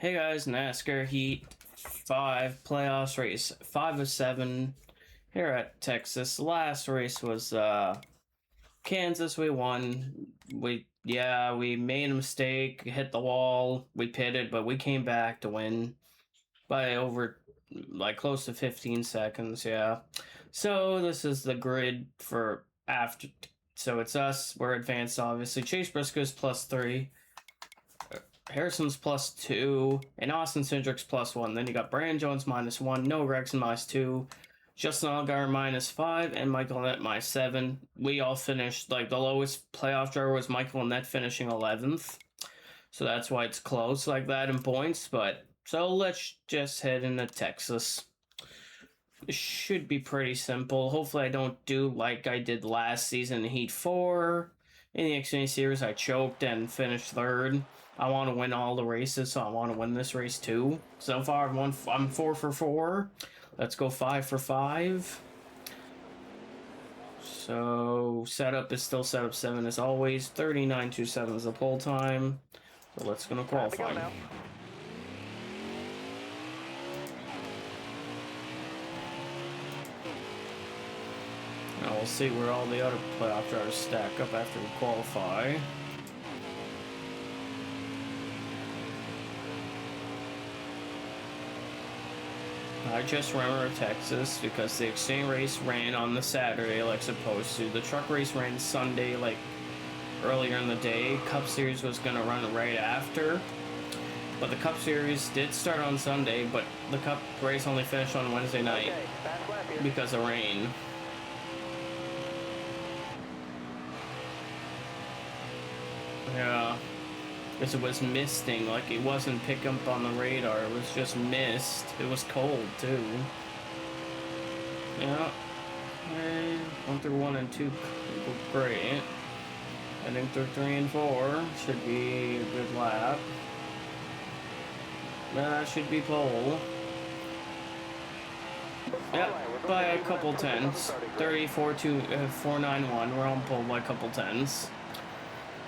Hey guys, NASCAR Heat 5 playoffs race 5 of 7 here at Texas. Last race was Kansas. We won. We made a mistake, hit the wall, we pitted, but we came back to win by over like close to 15 seconds, yeah. So this is the grid for after, so it's us, we're advanced obviously. Chase Briscoe's +3. Harrison's +2, and Austin Cindric's +1. Then you got Brandon Jones -1, Noah Gragson -2, Justin Allgaier -5, and Michael Annett -7. We all finished, like, the lowest playoff driver was Michael Annett finishing 11th. So that's why it's close like that in points. But so let's just head into Texas. It should be pretty simple. Hopefully I don't do like I did last season in Heat 4. In the Xfinity Series, I choked and finished third. I want to win all the races, so I want to win this race too. So far, I'm 4 for 4. Let's go 5 for 5. So setup is still setup 7 as always. 39.27 is the pole time. So let's go to qualifying. Now we'll see where all the other playoff drivers stack up after we qualify. I just remember Texas because the Xfinity race ran on the Saturday like supposed to. The truck race ran Sunday like earlier in the day. Cup Series was going to run right after. But the Cup Series did start on Sunday, but the Cup race only finished on Wednesday night because of rain. Yeah. Because it was misting, like it wasn't picking up on the radar, it was just mist. It was cold too. Yeah. 1 through 1 and 2 great. Heading through 3 and 4 should be a good lap. That should be pole. Yep, by a couple tenths. 34.491. We're on pole by a couple tenths.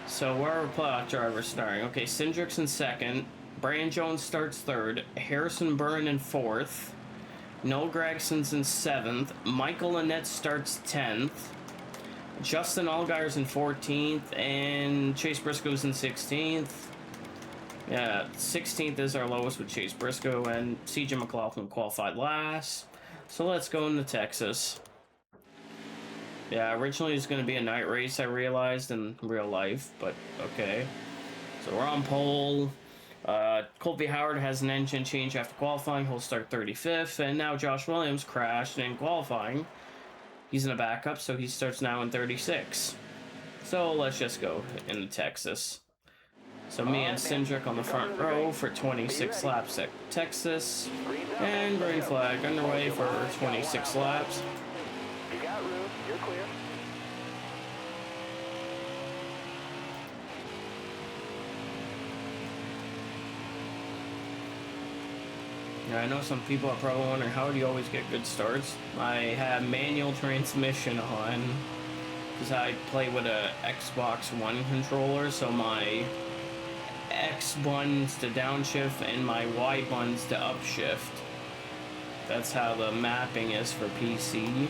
So where are our playoff drivers starting? Okay, Cindric's in second. Brandon Jones starts third. Harrison Burn in fourth. Noah Gragson's in seventh. Michael Annett starts 10th. Justin Allgaier's in 14th. And Chase Briscoe's in 16th. Yeah, 16th is our lowest with Chase Briscoe. And CJ McLaughlin qualified last. So let's go into Texas. Yeah, originally it was going to be a night race, I realized, in real life, but okay. So we're on pole. Colby Howard has an engine change after qualifying. He'll start 35th, and now Josh Williams crashed in qualifying. He's in a backup, so he starts now in 36. So let's just go into Texas. So me and Cindric on the front row for 26 laps at Texas, and green flag underway for 26 laps. You got room. You're clear. Yeah, I know some people are probably wondering, how do you always get good starts? I have manual transmission on because I play with a Xbox One controller, so my X buttons to downshift and my Y buttons to upshift. That's how the mapping is for PC.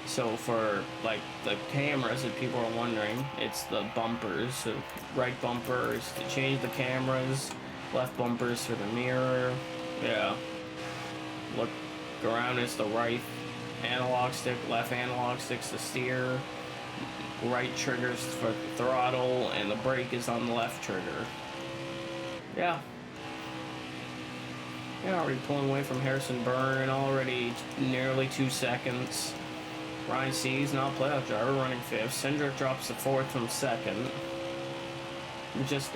So for, like, the cameras, if people are wondering, it's the bumpers. So right bumper is to change the cameras, left bumpers for the mirror. Yeah. Look around is the right analog stick, left analog stick's to steer, right triggers for the throttle, and the brake is on the left trigger. Yeah. Yeah, already pulling away from Harrison Burn, already nearly 2 seconds. Ryan C's not playoff driver, running 5th. Cindric drops to 4th from 2nd. Just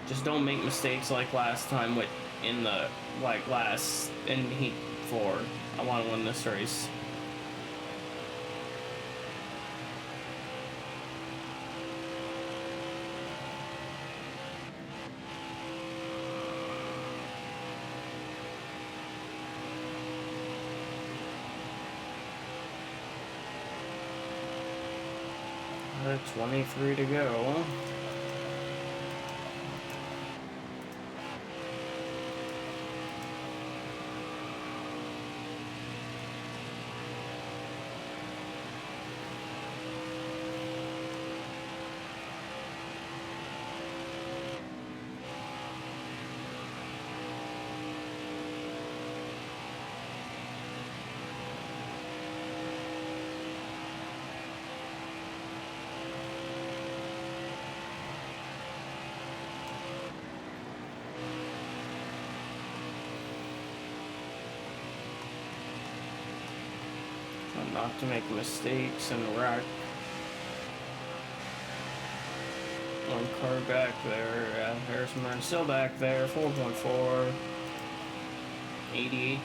just don't make mistakes like last time with in Heat 4. I want to win this race. At 23 to go. not to make mistakes and wreck. One car back there, Harrison Burns still back there, 4.4. 88%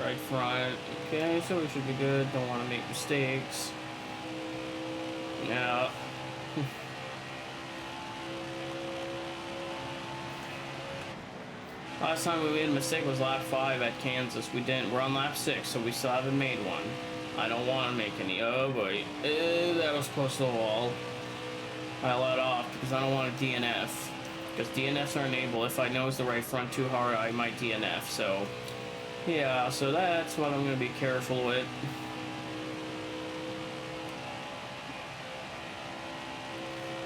right front. Okay, so we should be good. Don't want to make mistakes. Yeah. Last time we made a mistake was lap 5 at Kansas. We didn't. We're on lap 6, so we still haven't made one. I don't want to make any. Oh boy. That was close to the wall. I let off because I don't want to DNF. Because DNFs are enabled. If I nose the right front too hard, I might DNF. So, yeah, so that's what I'm going to be careful with.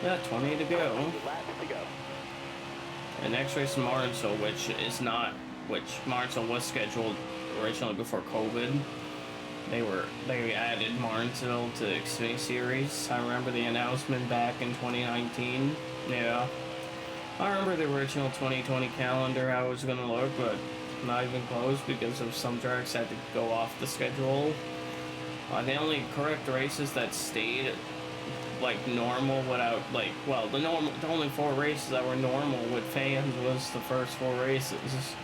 Yeah, 20 to go. The next race in Martinsville, which Martinsville was scheduled originally before COVID. They added Martinsville to the Xfinity series. I remember the announcement back in 2019. Yeah. I remember the original 2020 calendar, how it was going to look, but not even close because of some tracks had to go off the schedule. The only correct races that stayed like normal without the only 4 races that were normal with fans was the first 4 races.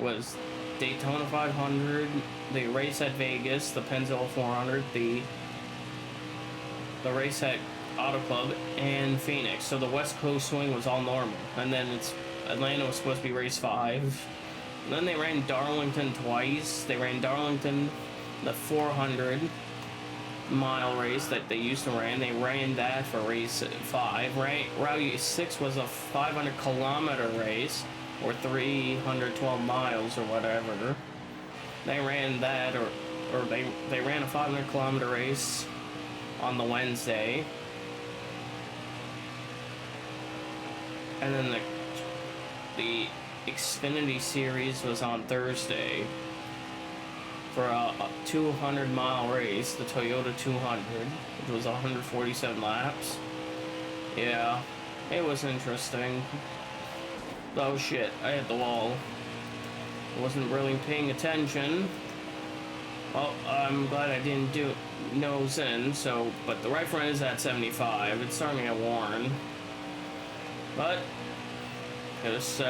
Was Daytona 500, the race at Vegas, the Pennzoil 400, the race at Auto Club, and Phoenix. So the West Coast swing was all normal, and then Atlanta was supposed to be race 5. And then they ran Darlington twice. They ran Darlington, the 400-mile race that they used to run. They ran that for race 5. Right, Route 6 was a 500-kilometer race, or 312 miles, or whatever. They ran that, or they ran a 500-kilometer race on the Wednesday. And then the Xfinity series was on Thursday for a 200-mile race, the Toyota 200, which was 147 laps. Yeah, it was interesting. Oh shit, I hit the wall. I wasn't really paying attention. Well, I'm glad I didn't do nose in, but the right front is at 75. It's starting to get worn. But just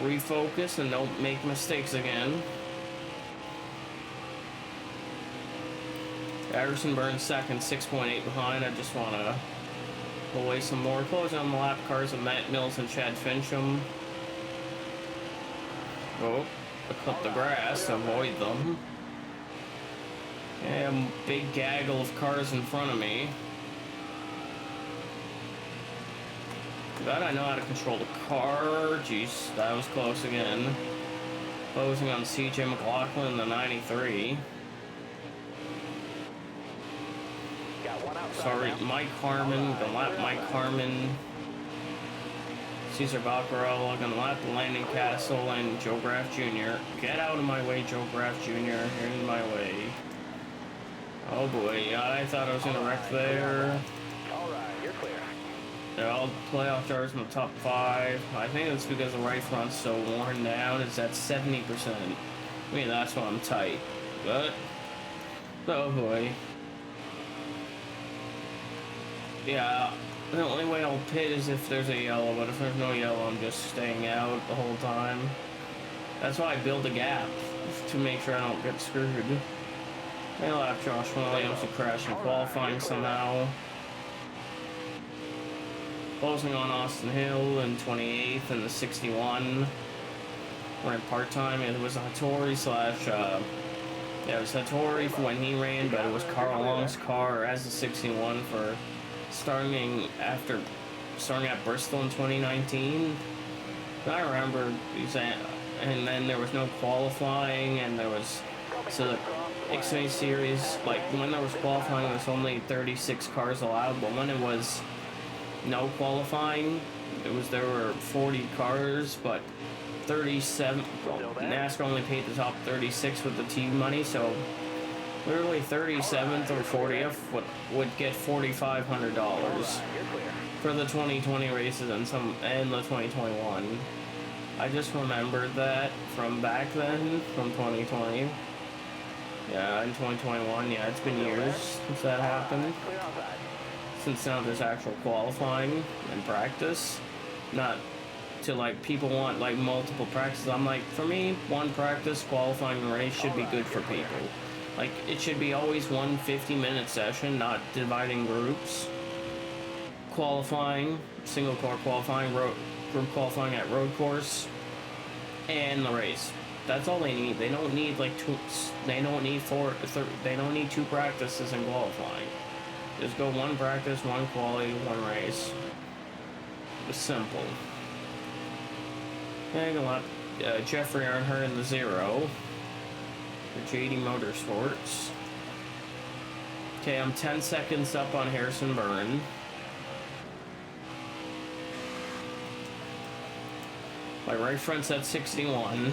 refocus and don't make mistakes again. Harrison Burns second, 6.8 behind. I just want to pull away some more. Closing on the lap cars of Matt Mills and Chad Fincham. Oh, I cut the grass to avoid them. And big gaggle of cars in front of me. Glad I know how to control the car. Jeez, that was close again. Closing on CJ McLaughlin, the 93. Sorry, Mike Harmon, gonna lap Mike Harmon. Cesar Baccarello, gonna lap Landon Castle and Joe Graff Jr. Get out of my way, Joe Graff Jr. You're in my way. Oh boy, I thought I was gonna wreck there. They're all playoff drivers in the top 5. I think it's because the right front's so worn down. It's at 70%. I mean, that's why I'm tight. But, oh boy. Yeah, the only way I'll pit is if there's a yellow, but if there's no yellow, I'm just staying out the whole time. That's why I build a gap, to make sure I don't get screwed. They lap Josh Williams to crash in qualifying somehow. Closing on Austin Hill in 28th and the 61. We're in part-time. It was Hattori slash, it was Hattori for when he ran, but it was Carl Long's car as the 61 for starting at Bristol in 2019. I remember, and then there was no qualifying, and there was, so the Xfinity series, like when there was qualifying, there was only 36 cars allowed, but when it was no qualifying, there were 40 cars, but 37, NASCAR only paid the top 36 with the team money, so literally 37th or 40th would get $4,500 for the 2020 races and the 2021. I just remembered that from back then, from 2020. Yeah, in 2021, yeah, it's been years since that happened. Clear outside. Since now there's actual qualifying and practice. Not to like, people want like multiple practices. I'm like, for me, one practice qualifying race should be good for people. Like, it should be always one 50-minute session, not dividing groups. Qualifying, single car qualifying, group qualifying at road course, and the race. That's all they need. They don't need like two. They don't need they don't need two practices in qualifying. Just go one practice, one quality, one race. It's simple. Okay, gonna let Jeffrey Earnhardt in the 0 for JD Motorsports. Okay, I'm 10 seconds up on Harrison Burn. My right front's at 61.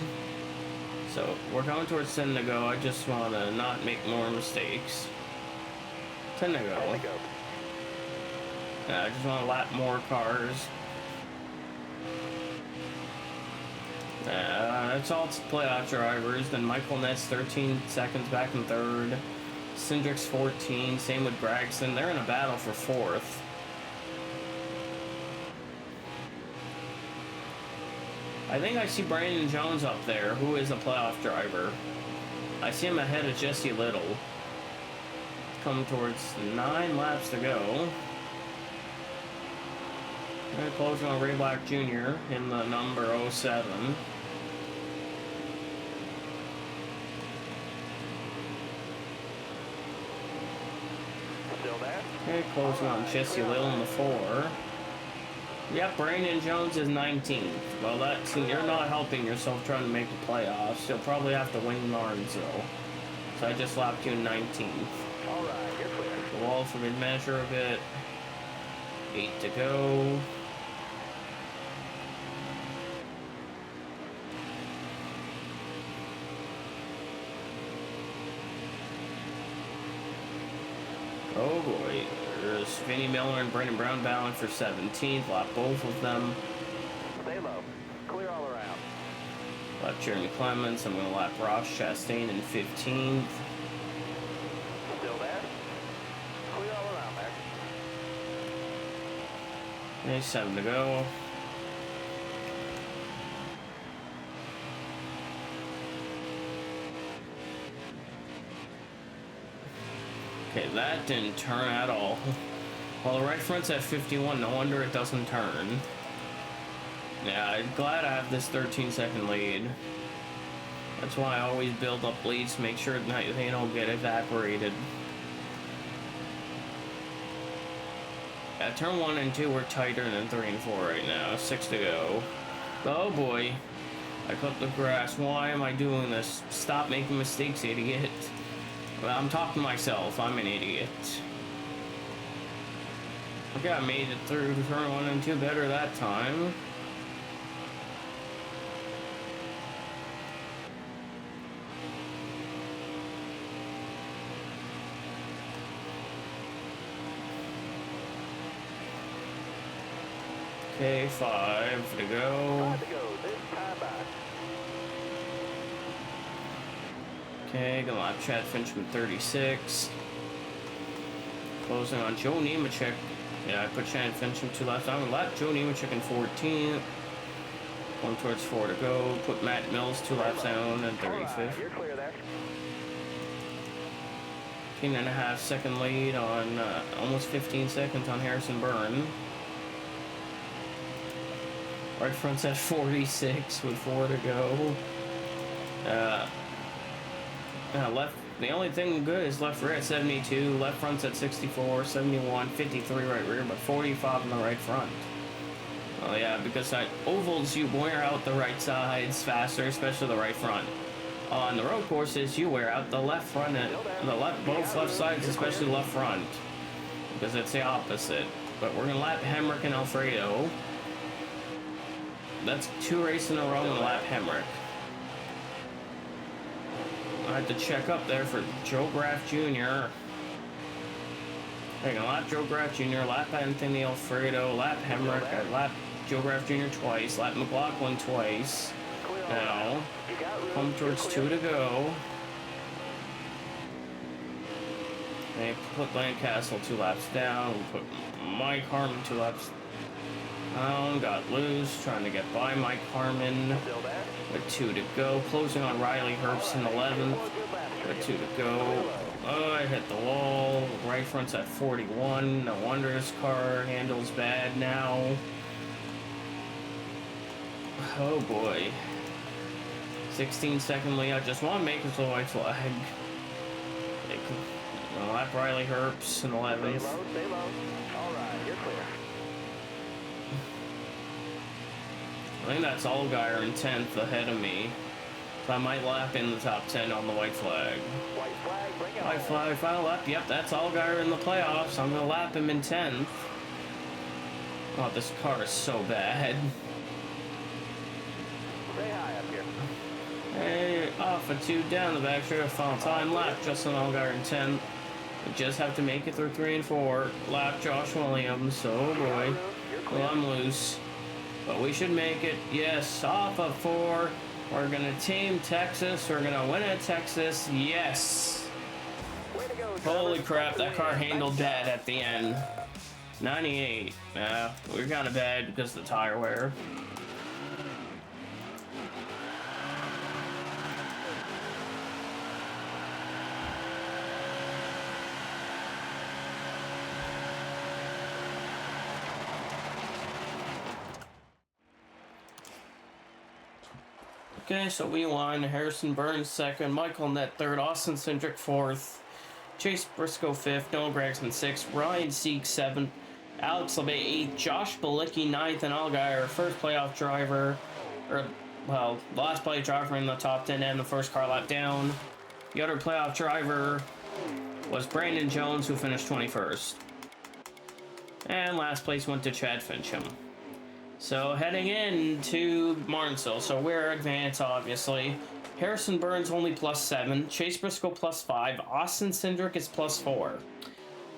So we're going towards 10 to go. I just want to not make more mistakes. 10 to go. I just want to lap more cars. That's all to playoff drivers. Then Michael Ness 13 seconds back in third. Cindric's 14. Same with Gregson. They're in a battle for fourth. I think I see Brandon Jones up there, who is a playoff driver. I see him ahead of Jesse Little. Coming towards 9 laps to go. Very closing on Ray Black Jr. in the number 07. Still there? Very closing on Jesse Little in the 4. Yep, Brandon Jones is 19th. Well, that's, you're not helping yourself trying to make the playoffs. You'll probably have to win Lawrenceville. So I just lapped you in 19th. All right, you're clear. The wall for mid-measure of it. 8 to go. Oh boy. There's Vinnie Miller and Brendan Brown battling for 17th. Lap both of them. Stay low. Clear all around. Lap Jeremy Clements. I'm going to lap Ross Chastain in 15th. Still there? Clear all around there. Okay, 7 to go. Okay, that didn't turn at all. Well, the right front's at 51. No wonder it doesn't turn. Yeah, I'm glad I have this 13-second lead. That's why I always build up leads to make sure that they don't get evaporated. Yeah, turn 1 and 2 were tighter than 3 and 4 right now. 6 to go. Oh boy. I cut the grass. Why am I doing this? Stop making mistakes, idiot. Well, I'm talking to myself. I'm an idiot. Okay, I made it through turn 1 and 2 better that time. Okay, 5 to go. 5 to go. This time back. Okay, gonna lap Chad Finchman 36. Closing on Joe Nemechek. Yeah, I put Chad Finchman 2 laps. I'm gonna lap Joe Nemechek in 14th. One towards 4 to go. Put Matt Mills 2 laps down and 35th. Right, you're clear there. 15.5 second lead on almost 15 seconds on Harrison Burn. Right front's at 46 with 4 to go. Left, the only thing good is left rear at 72, left front's at 64, 71, 53 right rear, but 45 on the right front. Oh yeah, because at ovals you wear out the right sides faster, especially the right front. On the road courses you wear out the left front and both left sides, especially left front, because it's the opposite. But we're gonna lap Hemrick and Alfredo. That's 2 races in a row and lap Hemrick. I had to check up there for Joe Graff Jr. Hang on, lap Joe Graff Jr., lap Anthony Alfredo, lap Hemrick, I lap Joe Graff Jr. twice, lap McLaughlin twice. Now, come towards 2 to go. They put Lancaster 2 laps down. We put Mike Harmon 2 laps down. Got loose, trying to get by Mike Harmon. Still there? With 2 to go. Closing on Riley Herbst in 11th. With 2 to go. Oh, I hit the wall. Right front's at 41. No wonder his car handles bad now. Oh boy. 16-second lead. I just want to make it to the white flag. Lap Riley Herbst in 11th. Stay low. All right, you're clear. I think that's Allgaier in 10th ahead of me. So I might lap in the top 10 on the white flag. White flag, bring it White flag, final lap. Yep, that's Allgaier in the playoffs. I'm going to lap him in 10th. Oh, this car is so bad. Stay high up here. Hey, off a 2 down the back straight, final time lap. Justin Allgaier in 10th. We just have to make it through 3 and 4. Lap Josh Williams. Oh boy. Well, I'm loose. But we should make it. Yes, off of 4. We're going to team Texas. We're going to win at Texas. Yes. Way to go, Holy crap, that car handled bad at the end. 98. We're kind of bad because of the tire wear. Okay, so we won. Harrison Burns 2nd, Michael Nett 3rd, Austin Cindric 4th, Chase Briscoe 5th, Noah Gragson 6th, Ryan Sieg 7th, Alex LeBay 8th, Josh Bilicki 9th, and Allgaier, first playoff driver, last playoff driver in the top 10 and the first car lap down. The other playoff driver was Brandon Jones, who finished 21st. And last place went to Chad Fincham. So heading into Martinsville, so we're advanced, obviously. Harrison Burns only +7, Chase Briscoe +5, Austin Cindric is +4.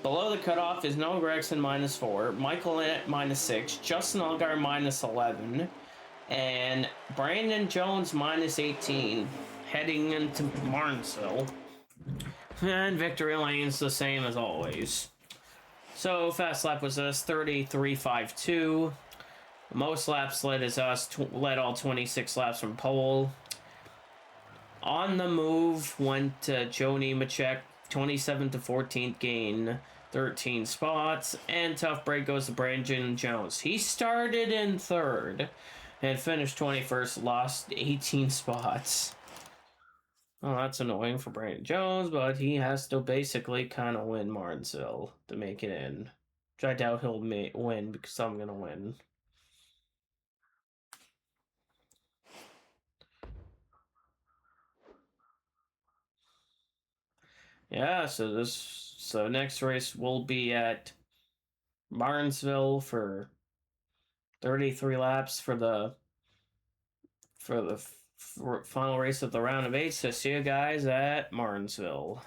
Below the cutoff is Noah Gragson -4, Michael Nett -6, Justin Allgaier -11, and Brandon Jones -18. Heading into Martinsville. And victory lane's the same as always. So fast lap was us 33.52. Most laps led is us, led all 26 laps from pole. On the move went Joe Nemechek, 27 to 14th, gain 13 spots. And tough break goes to Brandon Jones. He started in 3rd and finished 21st, lost 18 spots. Well, that's annoying for Brandon Jones, but he has to basically kind of win Martinsville to make it in. Which I doubt he'll win because I'm going to win. Yeah, so next race will be at Martinsville for 33 laps for the final race of the round of 8. So see you guys at Martinsville.